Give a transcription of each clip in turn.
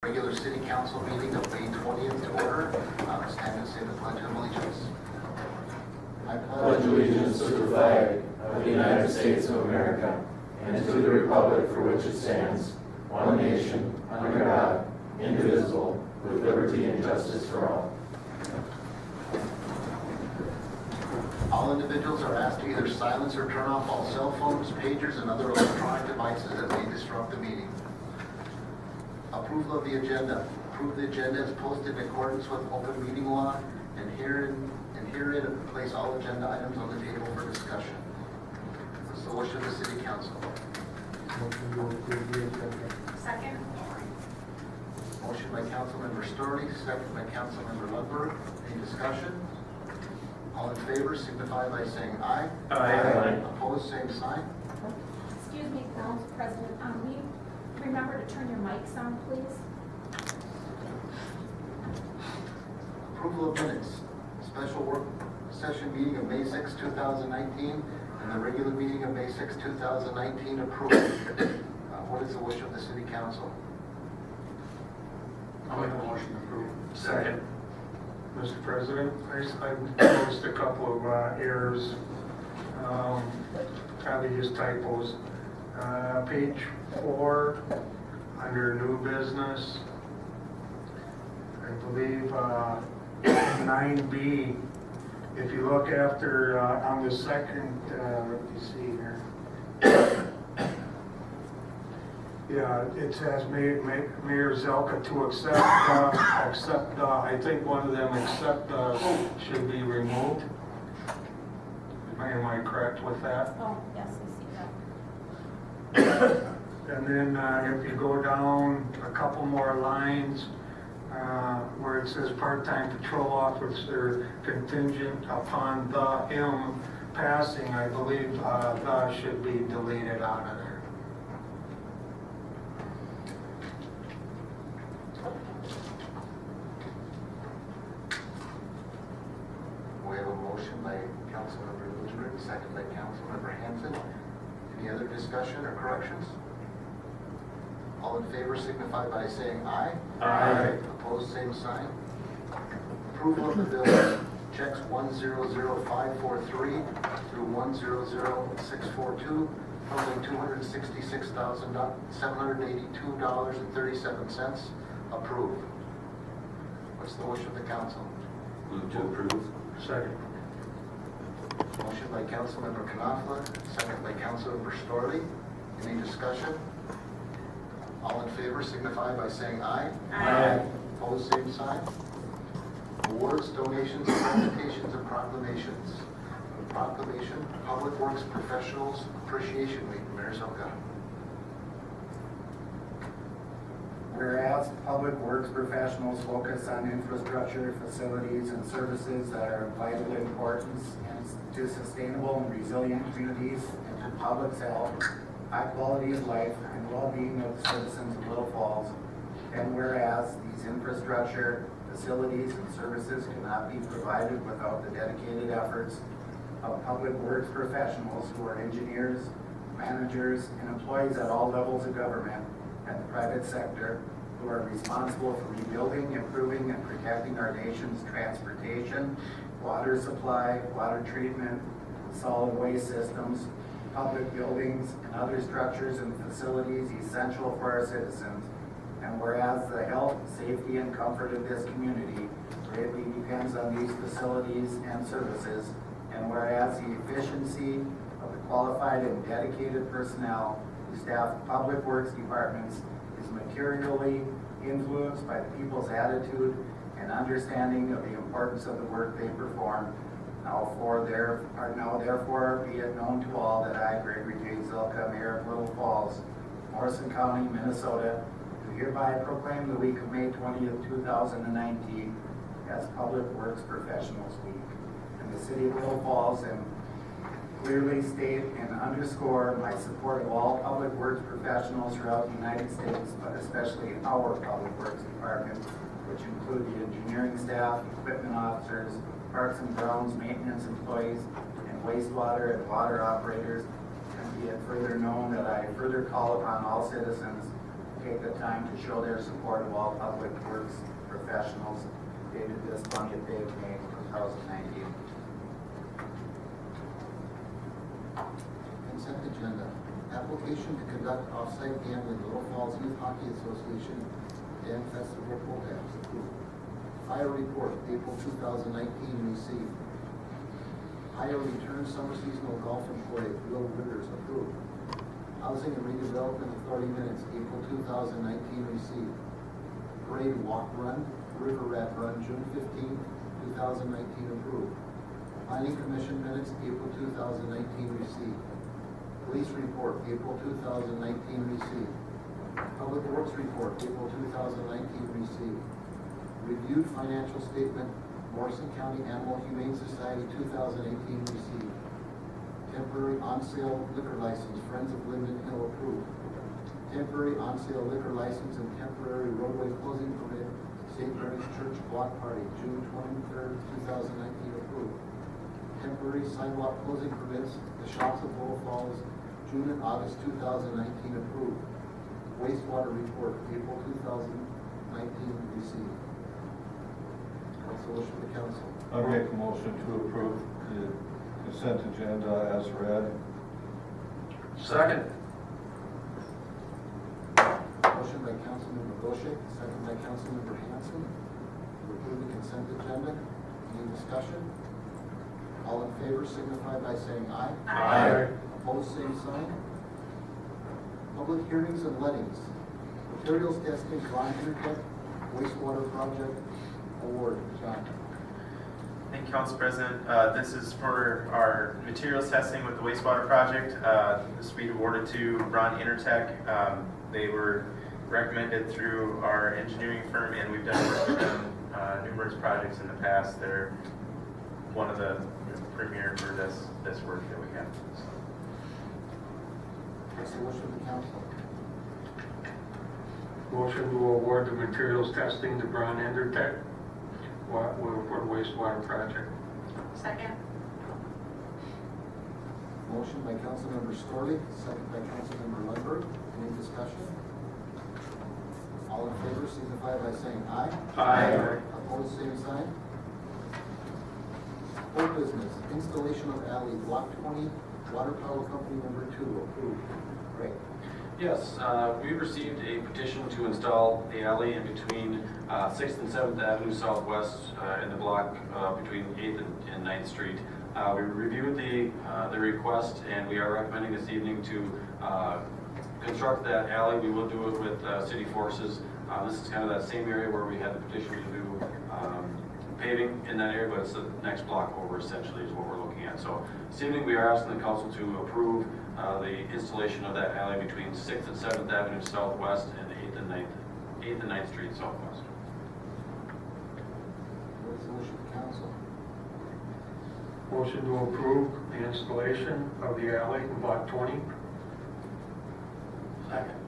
Regular City Council meeting of May 20th to order. It's time to say the Pledge of Allegiance. I Pledge allegiance to the flag of the United States of America and to the republic for which it stands, one nation, under God, indivisible, with liberty and justice for all. All individuals are asked to either silence or turn off all cell phones, pagers, and other electronic devices that may disrupt the meeting. Approval of the agenda. Approve the agenda as posted in accordance with open meeting law and herein place all agenda items on the table for discussion. What's the wish of the City Council? Motion to approve the agenda. Second. Motion by Councilmember Storey, second by Councilmember Lundberg. Any discussion? All in favor signify by saying aye. Aye. Opposed, same sign. Excuse me, Council President, will you remember to turn your mics on, please? Approval of minutes. Special work session meeting of May 6, 2019, and the regular meeting of May 6, 2019 approved. What is the wish of the City Council? I'll make a motion to approve. Second. Mr. President, I noticed a couple of errors, probably just typos. Page 4, under new business, I believe 9B, if you look after, on the second, let me see here. Yeah, it says Mayor Zelka to accept, I think one of them accept should be removed. Am I correct with that? Oh, yes, I see that. And then if you go down a couple more lines, where it says part-time patrol officer contingent upon the him passing, I believe the should be deleted out of there. We have a motion by Councilmember Lundberg, second by Councilmember Hensel. Any other discussion or corrections? All in favor signify by saying aye. Aye. Opposed, same sign. Approval of the bills. Checks 100543 through 100642, totaling $266,782.37. Approved. What's the wish of the council? Move to approve. Second. Motion by Councilmember Knopfler, second by Councilmember Storey. Any discussion? All in favor signify by saying aye. Aye. Opposed, same sign. Awards, donations, presentations, and proclamations. Proclamation, Public Works Professionals Appreciation Week. Mayor Zelka. Whereas public works professionals focus on infrastructure, facilities, and services that are of vital importance to sustainable and resilient communities and to public's health, high quality of life, and well-being of the citizens of Little Falls. And whereas these infrastructure, facilities, and services cannot be provided without the dedicated efforts of public works professionals who are engineers, managers, and employees at all levels of government and the private sector who are responsible for rebuilding, improving, and protecting our nation's transportation, water supply, water treatment, solid waste systems, public buildings, and other structures and facilities essential for our citizens. And whereas the health, safety, and comfort of this community greatly depends on these facilities and services, and whereas the efficiency of the qualified and dedicated personnel who staff public works departments is materially influenced by the people's attitude and understanding of the importance of the work they perform. Now therefore be it known to all that I, Gregory J. Zelka, Mayor of Little Falls, Morrison County, Minnesota, do hereby proclaim the week of May 20th, 2019 as Public Works Professionals Week in the city of Little Falls, and clearly state and underscore my support of all public works professionals throughout the United States, but especially our Public Works Department, which include the engineering staff, equipment officers, parks and grounds, maintenance employees, and wastewater and water operators. And be it further known that I further call upon all citizens to take the time to show their support of all public works professionals dated this 20th day of May 2019. Consent agenda. Application to conduct off-site gambling, Little Falls Youth Hockey Association, Dan Festival programs approved. Fire report, April 2019 received. Hire return summer seasonal golf employee, Will Ritters approved. Housing and Redevelopment Authority minutes, April 2019 received. Parade walk run, River Rat run, June 15, 2019 approved. Planning Commission minutes, April 2019 received. Police report, April 2019 received. Public Works report, April 2019 received. Reviewed financial statement, Morrison County Animal Humane Society 2018 received. Temporary on-sale liquor license, Friends of Linden Hill approved. Temporary on-sale liquor license and temporary roadway closing permit, St. Mary's Church Block Party, June 23rd, 2019 approved. Temporary sidewalk closing permits, the Shops of Little Falls, June and August 2019 approved. Wastewater report, April 2019 received. What's the wish of the council? I make a motion to approve the consent agenda as read. Second. Motion by Councilmember Bocek, second by Councilmember Hanson, to approve the consent agenda. Any discussion? All in favor signify by saying aye. Aye. Opposed, same sign. Public hearings and lettings. Materials testing, Ron Intertech, wastewater project award. John. Thank you, Council President. This is for our materials testing with the wastewater project. This will be awarded to Ron Intertech. They were recommended through our engineering firm, and we've done work with them numerous projects in the past. They're one of the premier for this work that we have. What's the wish of the council? Motion to award the materials testing to Brown Endertech for the wastewater project. Second. Motion by Councilmember Storley, second by Councilmember Lundberg. Any discussion? All in favor signify by saying aye. Aye. Opposed, same sign. Old business, installation of alley, Block 20, Water Power Company number 2, approved. Great. Yes, we received a petition to install the alley in between 6th and 7th Avenue Southwest in the block between 8th and 9th Street. We reviewed the request, and we are recommending this evening to construct that alley. We will do it with city forces. This is kind of that same area where we had the petition to do paving in that area, but it's the next block over essentially is what we're looking at. So this evening we are asking the council to approve the installation of that alley between 6th and 7th Avenue Southwest and 8th and 9th Street Southwest. What is the wish of the council? Motion to approve the installation of the alley in block 20. Second.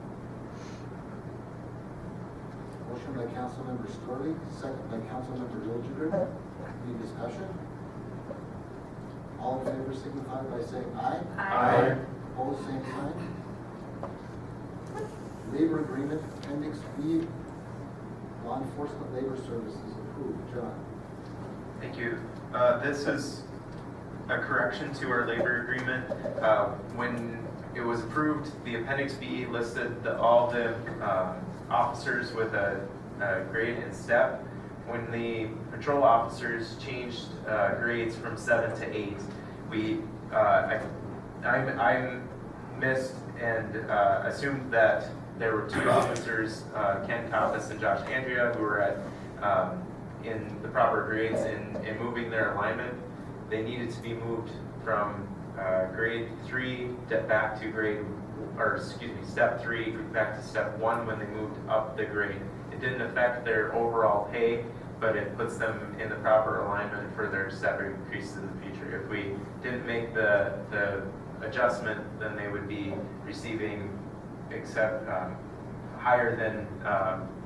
Motion by Councilmember Storley, second by Councilmember Hilgenberg. Any discussion? All in favor signify by saying aye. Aye. Opposed, same sign. Labor agreement, appendix B, law enforcement labor services approved. John. Thank you. This is a correction to our labor agreement. When it was approved, the Appendix B listed all the officers with a grade and step. When the patrol officers changed grades from 7 to 8, I missed and assumed that there were 2 officers, Ken Compass and Josh Andrea, who were at in the proper grades in moving their alignment. They needed to be moved from grade 3 back to step 3 back to step 1 when they moved up the grade. It didn't affect their overall pay, but it puts them in the proper alignment for their step increases in the future. If we didn't make the adjustment, then they would be receiving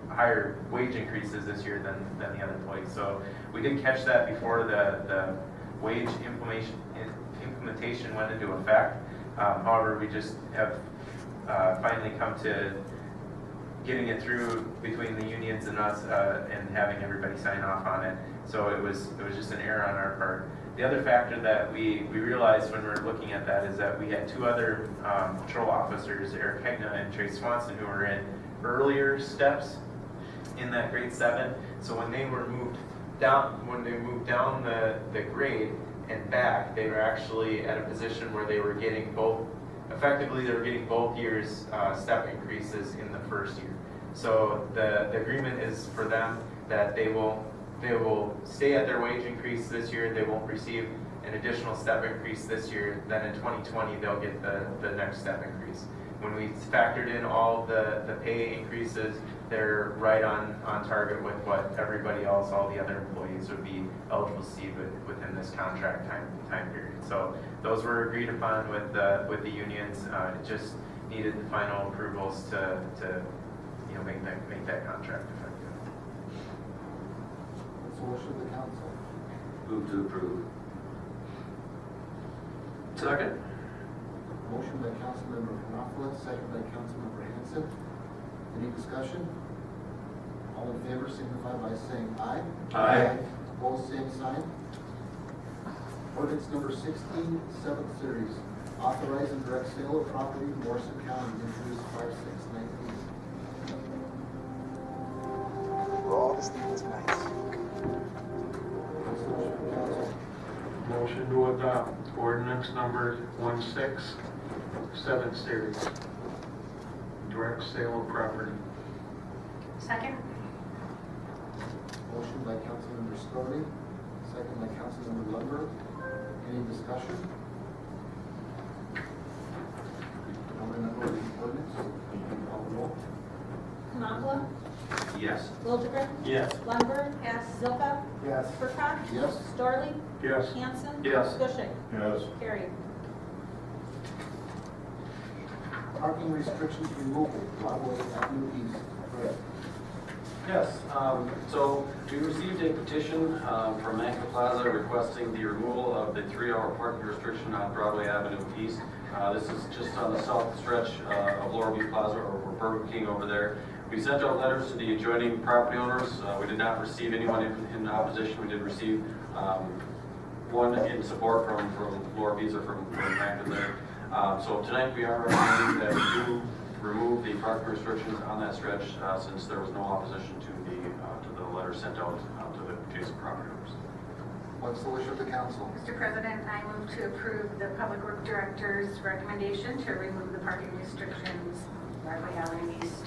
higher wage increases this year than the other employees. So we did catch that before the wage implementation went into effect. However, we just have finally come to getting it through between the unions and us, and having everybody sign off on it. So it was just an error on our part. The other factor that we realized when we were looking at that is that we had two other patrol officers, Eric Hegna and Trace Swanson, who were in earlier steps in that grade 7. So when they moved down the grade and back, they were actually at a position where they were getting both years step increases in the first year. So the agreement is for them that they will stay at their wage increase this year. They won't receive an additional step increase this year. Then in 2020, they'll get the next step increase. When we factored in all the pay increases, they're right on target with what everybody else, all the other employees would be eligible to see within this contract time period. So those were agreed upon with the unions. It just needed the final approvals to make that contract effective. What's the wish of the council? Move to approve. Second. Motion by Councilmember Knopfler, second by Councilmember Hensel. Any discussion? All in favor signify by saying aye. Aye. Opposed, same sign. Ordinance number 16, 7th series, authorize and direct sale of property in Morrison County, introduced 5/6/19. Oh, this thing is nice. What's the wish of the council? Motion to adopt ordinance number 16, 7th series. Direct sale of property. Second? Motion by Councilmember Storey, second by Councilmember Lundberg. Any discussion? Calling on the ordinance. Call the roll. Knopfler? Yes. Liljegren? Yes. Lundberg? Yes. Zilka? Yes. Hurkacz? Yes. Storley? Yes. Hanson? Yes. Bushing? Yes. Carried. Parking restrictions removal, Broadway Avenue East. Fred. Yes, so we received a petition from Manka Plaza requesting the removal of the 3-hour parking restriction on Broadway Avenue East. This is just on the south stretch of Laurel Beach Plaza or Burger King over there. We sent out letters to the adjoining property owners. We did not receive anyone in opposition. We did receive one in support from Laura Beach or from Manka there. So tonight we are recommending that we do remove the parking restrictions on that stretch since there was no opposition to the letter sent out to the adjacent property owners. What's the wish of the council? Mr. President, I move to approve the Public Works Director's recommendation to remove the parking restrictions Broadway Avenue East.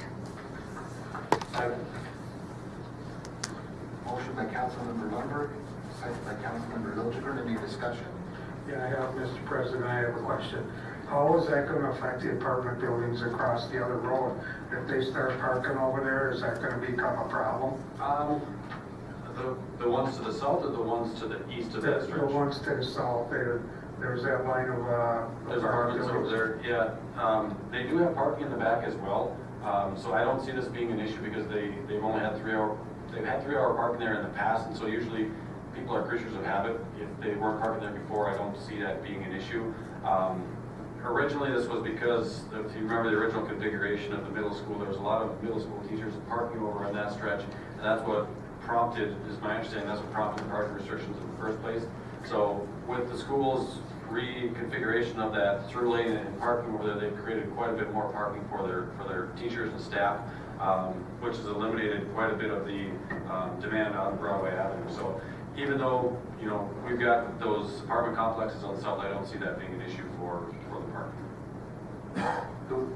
Motion by Councilmember Lundberg, second by Councilmember Liljegren. Any discussion? Yeah, I have, Mr. President, I have a question. How is that gonna affect the apartment buildings across the other road? If they start parking over there, is that gonna become a problem? The ones to the south or the ones to the east of that stretch? The ones to the south, there's that line of, There's apartments over there, yeah. They do have parking in the back as well. So I don't see this being an issue because they've only had 3-hour parking there in the past, and so usually people are creatures of habit. If they weren't parking there before, I don't see that being an issue. Originally, this was because, if you remember the original configuration of the middle school, there was a lot of middle school teachers parking over on that stretch, and that's what prompted, is my understanding, that's what prompted the parking restrictions in the first place. So with the school's reconfiguration of that through lane and parking over there, they've created quite a bit more parking for their teachers and staff, which has eliminated quite a bit of the demand on Broadway Avenue. So even though, we've got those apartment complexes on the south, I don't see that being an issue for the parking.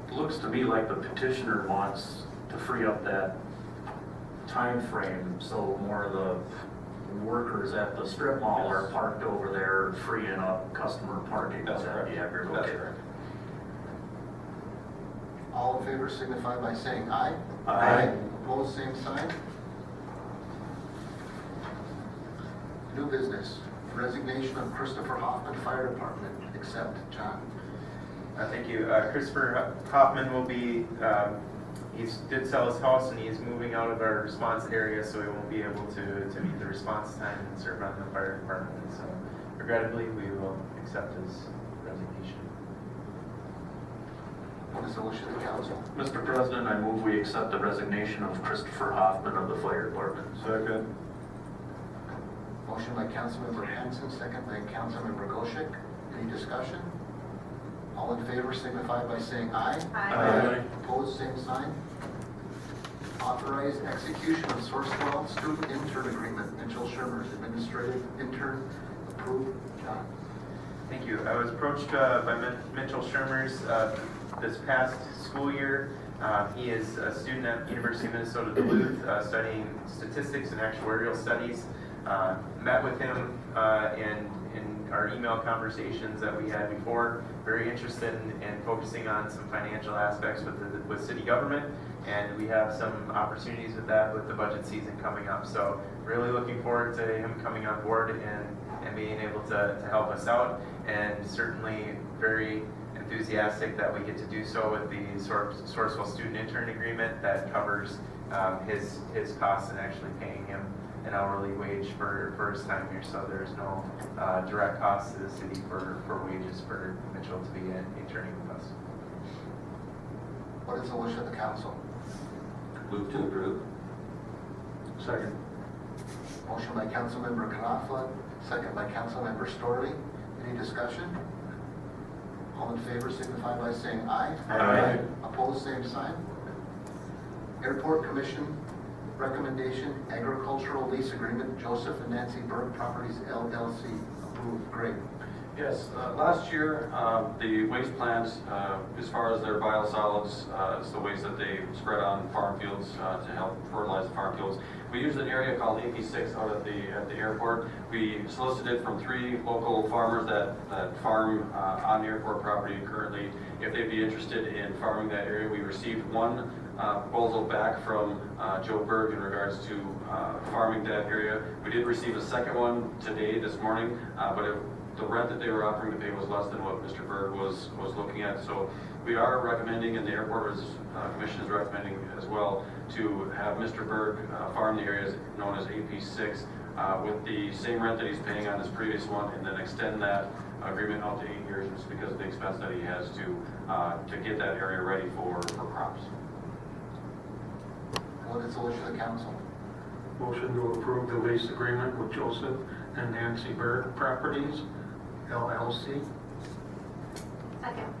It looks to me like the petitioner wants to free up that time frame, so more of the workers at the strip mall are parked over there, freeing up customer parking. That's correct. Yeah, That's okay. correct. All in favor signify by saying aye. Aye. Opposed, same sign. New business, resignation of Christopher Hoffman Fire Department, accept. John. Thank you. Christopher Hoffman will be, he did sell his house and he's moving out of our response area, so he won't be able to meet the response time and serve on the fire department. So regrettably, we will accept his resignation. What is is the wish of the council? Mr. President, I move we accept the resignation of Christopher Hoffman of the Fire Department. Second. Motion by Councilmember Hanson, second by Councilmember Goshek. Any discussion? All in favor signify by saying aye. Aye. Opposed, same sign. Authorize execution of Sourcewell student intern agreement. Mitchell Shermers, administrative intern, approved. John? Thank you. I was approached by Mitchell Shermers this past school year. He is a student at University of Minnesota Duluth studying statistics and actuarial studies. Met with him in our email conversations that we had before. Very interested in focusing on some financial aspects with city government, and we have some opportunities with that with the budget season coming up. So really looking forward to him coming on board and being able to help us out, and certainly very enthusiastic that we get to do so with the Sourcewell student intern agreement that covers his costs and actually paying him an hourly wage for his time here. So there's no direct cost to the city for wages for Mitchell to be interning with us. What is the wish of the council? Move to approve. Second. Motion by Councilmember Knopfler, second by Councilmember Storley. Any discussion? All in favor signify by saying aye. Aye. Opposed, same sign. Airport Commission recommendation, agricultural lease agreement, Joseph and Nancy Berg Properties LLC. Approved. Great. Yes, last year, the waste plant, as far as their biosolids, it's the waste that they spread on farm fields to help fertilize the farm fields. We use an area called AP6 out at the airport. We solicited from 3 local farmers that farm on the airport property currently, if they'd be interested in farming that area. We received 1 proposal back from Joe Berg in regards to farming that area. We did receive a second one today, this morning, but the rent that they were offering to pay was less than what Mr. Berg was looking at. So we are recommending, and the Airport Commission is recommending as well, to have Mr. Berg farm the areas known as AP6 with the same rent that he's paying on his previous one, and then extend that agreement out to 8 years just because of the expense that he has to get that area ready for crops. What is the wish of the council? Motion to approve the lease agreement with Joseph and Nancy Berg Properties, LLC. Second.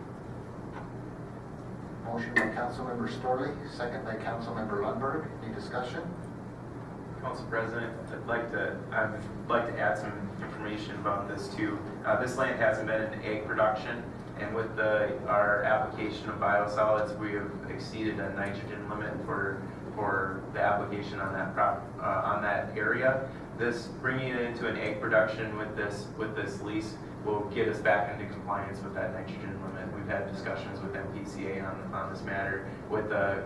Motion by Councilmember Storley, second by Councilmember Lundberg. Any discussion? Council President, I'd like to add some information about this too. This land hasn't been in egg production, and with our application of biosolids, we have exceeded a nitrogen limit for the application on that area. This bringing it into an egg production with this lease will get us back into compliance with that nitrogen limit. We've had discussions with MPCA on this matter with the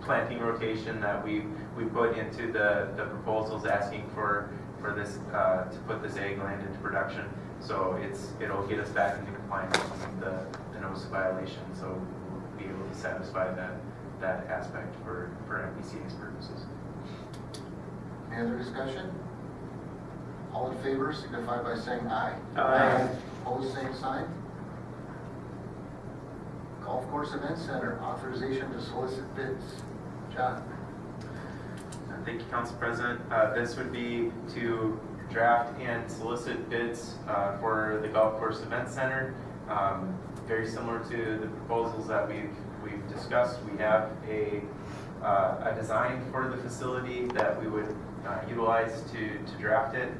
planting rotation that we put into the proposals asking for this to put this egg land into production. So it'll get us back into compliance with the notice of violation. So we'll be able to satisfy that aspect for MPCA's purposes. Any other discussion? All in favor signify by saying aye. Aye. Opposed, same sign. Golf Course Event Center, authorization to solicit bids. John? Thank you, Council President. This would be to draft and solicit bids for the Golf Course Event Center. Very similar to the proposals that we've discussed. We have a design for the facility that we would utilize to draft it.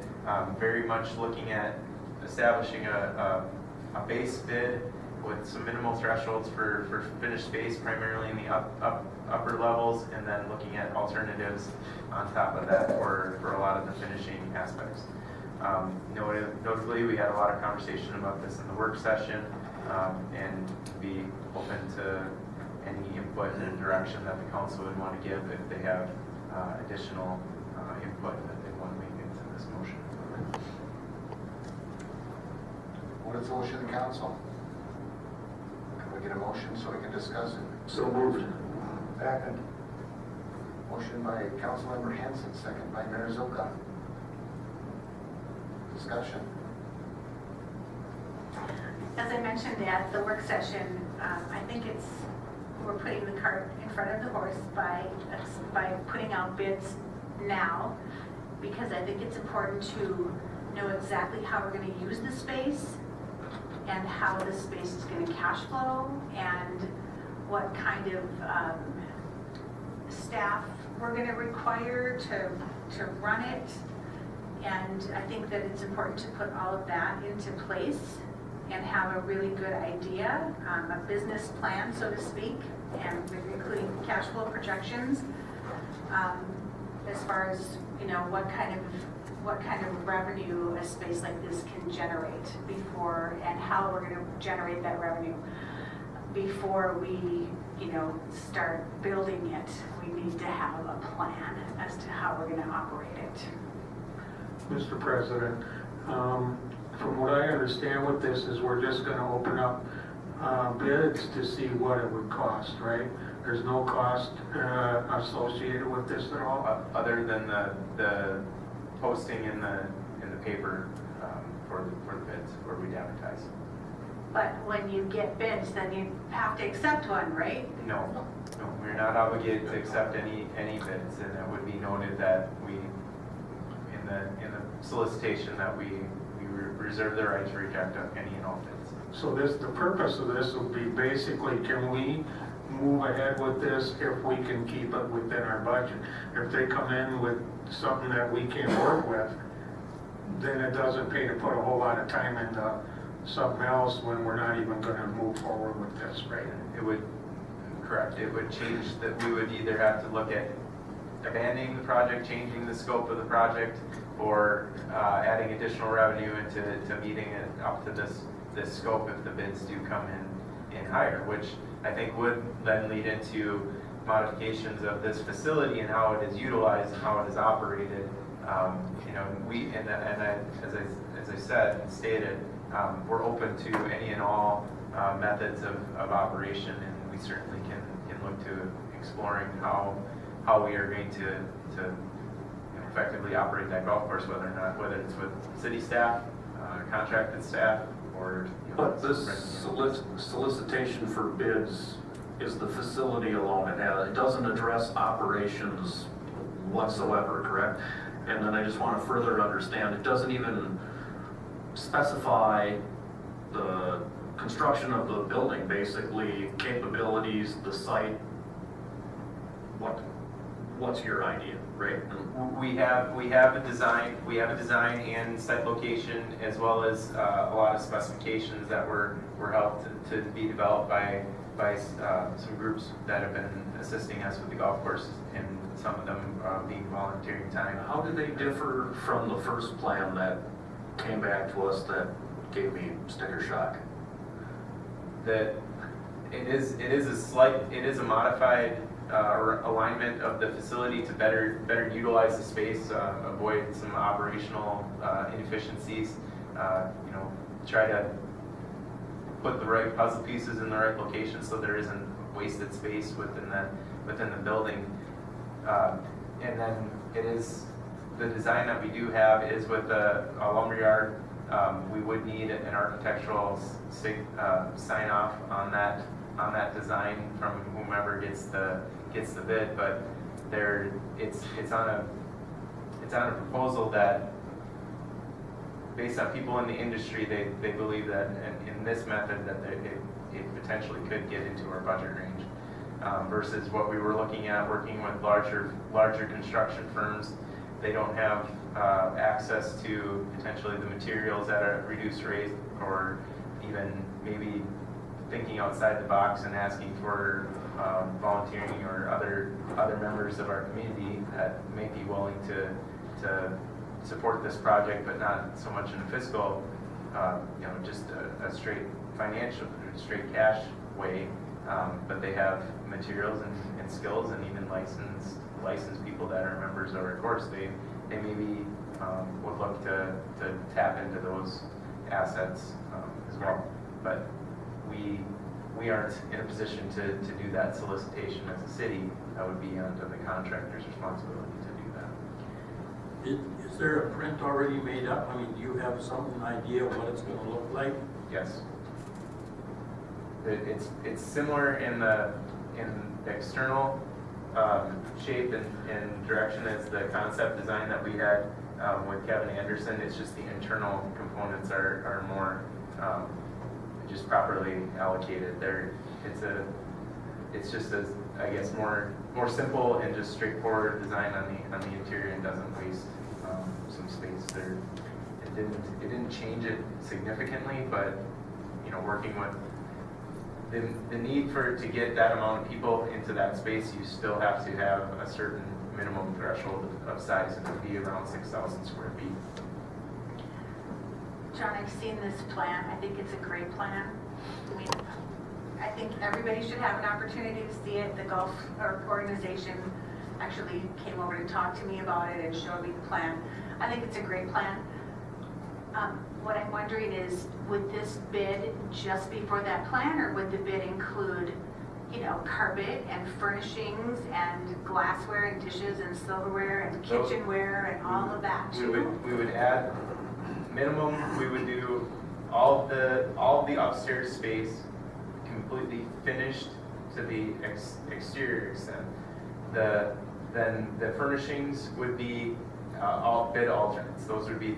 Very much looking at establishing a base bid with some minimal thresholds for finished space, primarily in the upper levels, and then looking at alternatives on top of that for a lot of the finishing aspects. Notably, we had a lot of conversation about this in the work session, and be open to any input and direction that the council would want to give if they have additional input that they want to make into this motion. What is the wish of the council? Can we get a motion so we can discuss it? So moved. Second. Motion by Councilmember Hanson, second by Mayor Zilka. Discussion. As I mentioned at the work session, I think we're putting the cart in front of the horse by putting out bids now, because I think it's important to know exactly how we're going to use the space and how the space is going to cash flow and what kind of staff we're going to require to run it. And I think that it's important to put all of that into place and have a really good idea, a business plan, so to speak, and including cash flow projections, as far as, you know, what kind of revenue a space like this can generate before, and how we're going to generate that revenue before we, you know, start building it. We need to have a plan as to how we're going to operate it. Mr. President, from what I understand with this is we're just gonna open up bids to see what it would cost, right? There's no cost associated with this at all? Other than the posting in the paper for the bids where we advertise. But when you get bids, then you have to accept one, right? No, we're not obligated to accept any bids, and it would be noted that we, in the solicitation, that we reserve the right to reject any and all bids. So the purpose of this would be basically, can we move ahead with this if we can keep it within our budget? If they come in with something that we can't work with, then it doesn't pay to put a whole lot of time into something else when we're not even gonna move forward with this, right? It would, correct, it would change that we would either have to look at abandoning the project, changing the scope of the project, or adding additional revenue into meeting it up to this scope if the bids do come in higher, which I think would then lead into modifications of this facility and how it is utilized and how it is operated. You know, as I said and stated, we're open to any and all methods of operation, and we certainly can look to exploring how we are going to effectively operate that golf course, whether it's with city staff, contracted staff, or, you know, But this solicitation for bids is the facility alone. It doesn't address operations whatsoever, correct? And then I just want to further understand, it doesn't even specify the construction of the building, basically capabilities, the site. What's your idea, right? We have a design and site location, as well as a lot of specifications that were helped to be developed by some groups that have been assisting us with the golf course, and some of them being volunteering time. How do they differ from the first plan that came back to us that gave me sticker shock? That it is a modified alignment of the facility to better utilize the space, avoid some operational inefficiencies, you know, try to put the right puzzle pieces in the right location so there isn't wasted space within the building. And then it is, the design that we do have is with a lumberyard. We would need an architectural sign off on that design from whomever gets the bid, but it's on a proposal that, based on people in the industry, they believe that in this method that it potentially could get into our budget range, versus what we were looking at working with larger construction firms. They don't have access to potentially the materials at a reduced rate, or even maybe thinking outside the box and asking for volunteering or other members of our community that may be willing to support this project, but not so much in a fiscal, you know, just a straight financial, straight cash way. But they have materials and skills, and even licensed people that are members of our course. They maybe would look to tap into those assets as well. But we aren't in a position to do that solicitation as a city. That would be under the contractor's responsibility to do that. Is there a print already made up? I mean, do you have some idea of what it's going to look like? Yes. it's similar in the external shape and direction as the concept design that we had with Kevin Anderson. It's just the internal components are more just properly allocated. It's just as, I guess, more simple and just straightforward design on the interior, and doesn't waste some space there. It didn't change it significantly, but working with the need to get that amount of people into that space, you still have to have a certain minimum threshold of size, and it would be around 6,000 square feet. John, I've seen this plan. I think it's a great plan. I mean, I think everybody should have an opportunity to see it. The golf organization actually came over to talk to me about it and showed me the plan. I think it's a great plan. What I'm wondering is, would this bid just be for that plan, or would the bid include, carpet and furnishings and glassware and dishes and silverware and kitchenware and all of that too? We would add minimum. We would do all of the upstairs space completely finished to the exterior extent. Then the furnishings would be all bid alternates. Those would be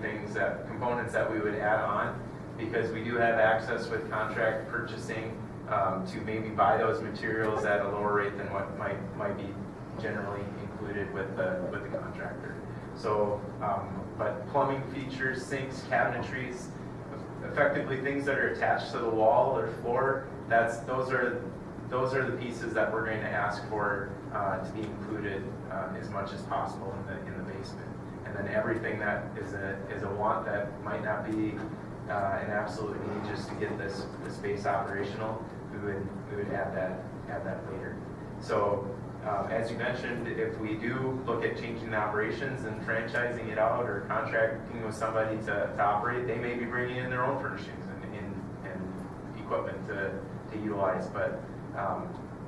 components that we would add on, because we do have access with contract purchasing to maybe buy those materials at a lower rate than what might be generally included with the contractor. So, but plumbing features, sinks, cabinetries, effectively things that are attached to the wall or floor, those are the pieces that we're going to ask for to be included as much as possible in the basement. And then everything that is a want that might not be an absolute need just to get the space operational, we would add that later. So as you mentioned, if we do look at changing the operations and franchising it out or contracting with somebody to operate, they may be bringing in their own furnishings and equipment to utilize. But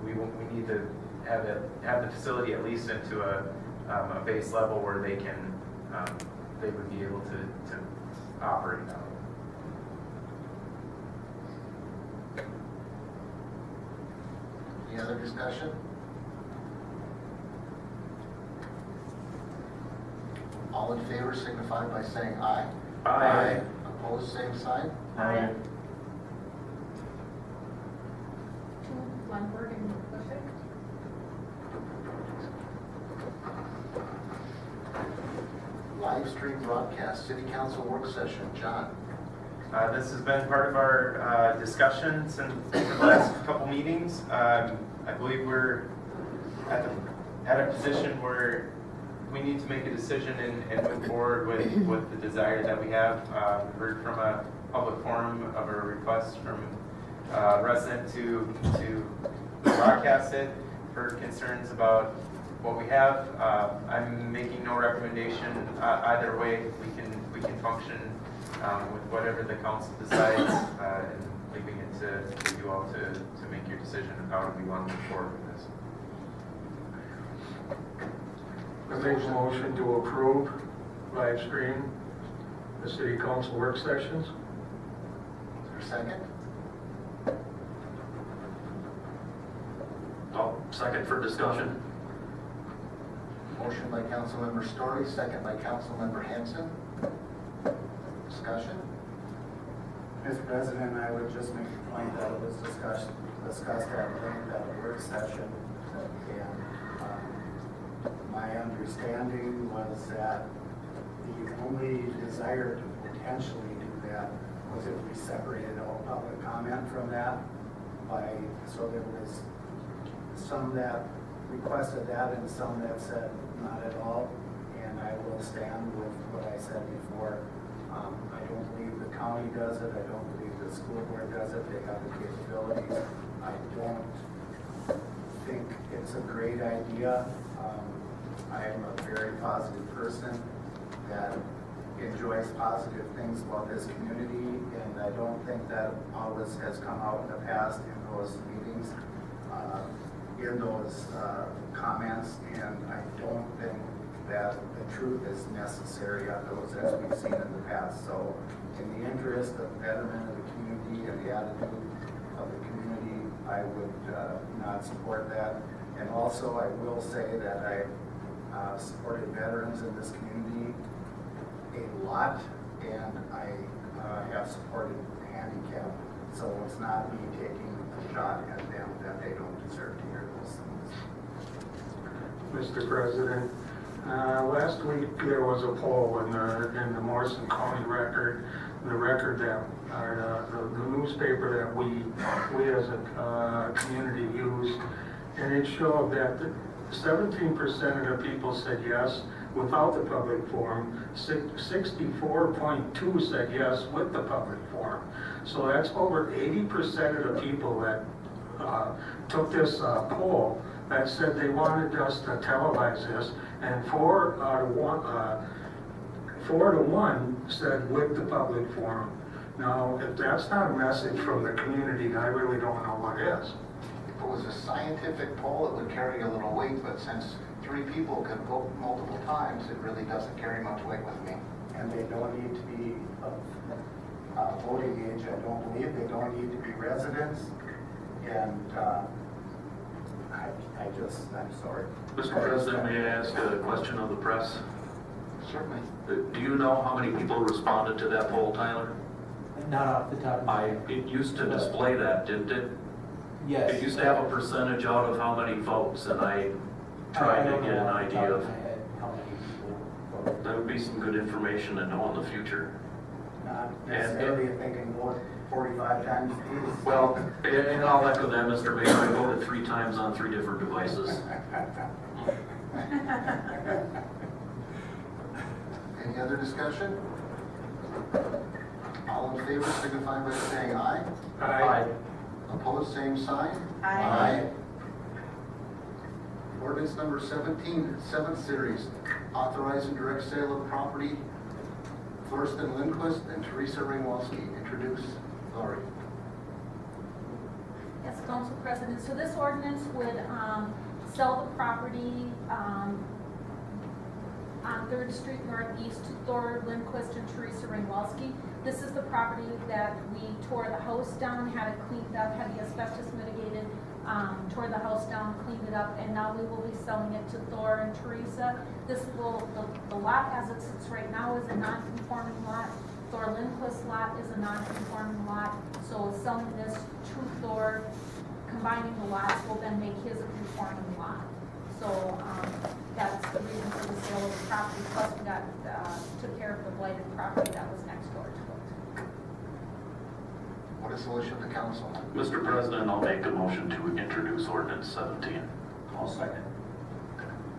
we need to have the facility at least into a base level where they would be able to operate out. Any other discussion? All in favor signify by saying aye. Aye. Opposed, same sign. Aye. Lundberg and Bushwick. Live stream broadcast, city council work session. John? This has been part of our discussions in the last couple meetings. I believe we're at a position where we need to make a decision and move forward with the desire that we have. Heard from a public forum of a request from a resident to broadcast it. Heard concerns about what we have. I'm making no recommendation either way. We can function with whatever the council decides, and leaving it to you all to make your decision of how we want to move forward with this. I make a motion to approve live stream the city council work sessions. Is there a second? I'll second for discussion. Motion by Councilmember Story, second by Councilmember Henson. Discussion? Mr. President, I would just make a point that it was discussed at length at a work session. And my understanding was that the only desire to potentially do that was if we separated all public comment from that. So there was some that requested that and some that said not at all. And I will stand with what I said before. I don't believe the county does it. I don't believe the school board does it. They have the capabilities. I don't think it's a great idea. I am a very positive person that enjoys positive things about this community, and I don't think that always has come out in the past in those meetings, in those comments, and I don't think that the truth is necessary on those as we've seen in the past. So in the interest of betterment of the community and the attitude of the community I would not support that. And also, I will say that I supported veterans in this community a lot, and I have supported handicap. So it's not me taking a shot at them that they don't deserve to hear those things. Mr. President, last week there was a poll in the Morrison County Record, the record that, or the newspaper that we as a community use, and it showed that 17% of the people said yes without the public forum, 64.2 said yes with the public forum. So that's over 80% of the people that took this poll that said they wanted us to televise this, and 4 to 1 said with the public forum. Now, if that's not a message from the community, I really don't know what is. If it was a scientific poll, it would carry a little weight, but since 3 people can vote multiple times, it really doesn't carry much weight with me. And they don't need to be of voting age, I don't believe. They don't need to be residents. And I'm sorry. Mr. President, may I ask a question of the press? Certainly. Do you know how many people responded to that poll, Tyler? Not off the top of my head. It used to display that, didn't it? Yes. It used to have a percentage out of how many votes, and I tried to get an idea of, How many people voted. that would be some good information to know in the future. Not necessarily thinking vote 45 times, please. Well, and I'll echo that, Mr. Mayor, I voted 3 times on 3 different devices. Any other discussion? All in favor signify by saying aye. Aye. Opposed, same sign. Aye. Ordinance number 17, 7th series, authorizing direct sale of property. Thorsten Lindquist and Teresa Ringwalski. Introduce. Lori. Yes, Council President, so this ordinance would sell the property on 3rd Street Northeast to Thor Lindquist and Teresa Ringwalski. This is the property that we tore the house down, had it cleaned up, had the asbestos mitigated, tore the house down, cleaned it up, and now we will be selling it to Thor and Teresa. This will, the lot as it sits right now is a non-conforming lot. Thor Lindquist's lot is a non-conforming lot, so selling this to Thor, combining the lots will then make his a conforming lot. So that's the reason for the sale of the property, plus we took care of the blighted property that was next door to it. What is the wish of the council? Mr. President, I'll make a motion to introduce ordinance 17. I'll second.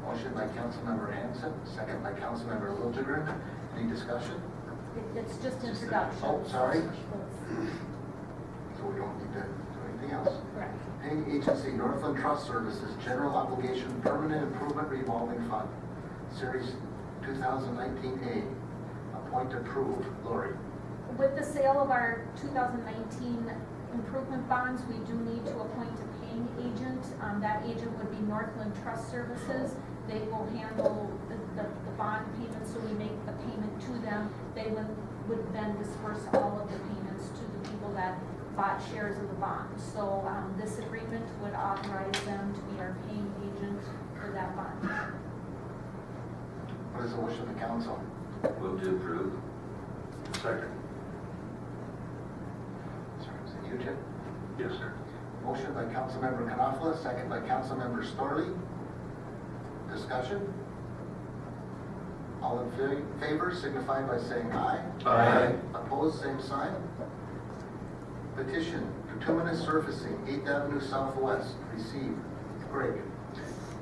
Motion by Councilmember Hensel, second by Councilmember Liljegren. Any discussion? It's just introduction. Oh, sorry. So we don't need to do anything else. Correct. Paying agency, Northland Trust Services, General Obligation Permanent Improvement Revolving Fund, Series 2019A. Appoint approved. Lori. With the sale of our 2019 improvement bonds, we do need to appoint a paying agent. That agent would be Northland Trust Services. They will handle the bond payments, so we make the payment to them. They would then disperse all of the payments to the people that bought shares of the bond. So this agreement would authorize them to be our paying agent for that bond. What is the wish of the council? Move to approve. Second. Sorry, is it you, Jim? Yes, sir. Motion by Councilmember Knopfler, second by Councilmember Storley. Discussion? All in favor signify by saying aye. Aye. Opposed, same sign. Petition, bituminous surfacing, 8th Avenue Southwest, received. Greg.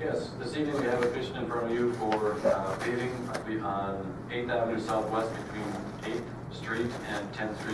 Yes, this evening we have a petition in front of you for paving on 8th Avenue Southwest between 8th Street and 10th Street.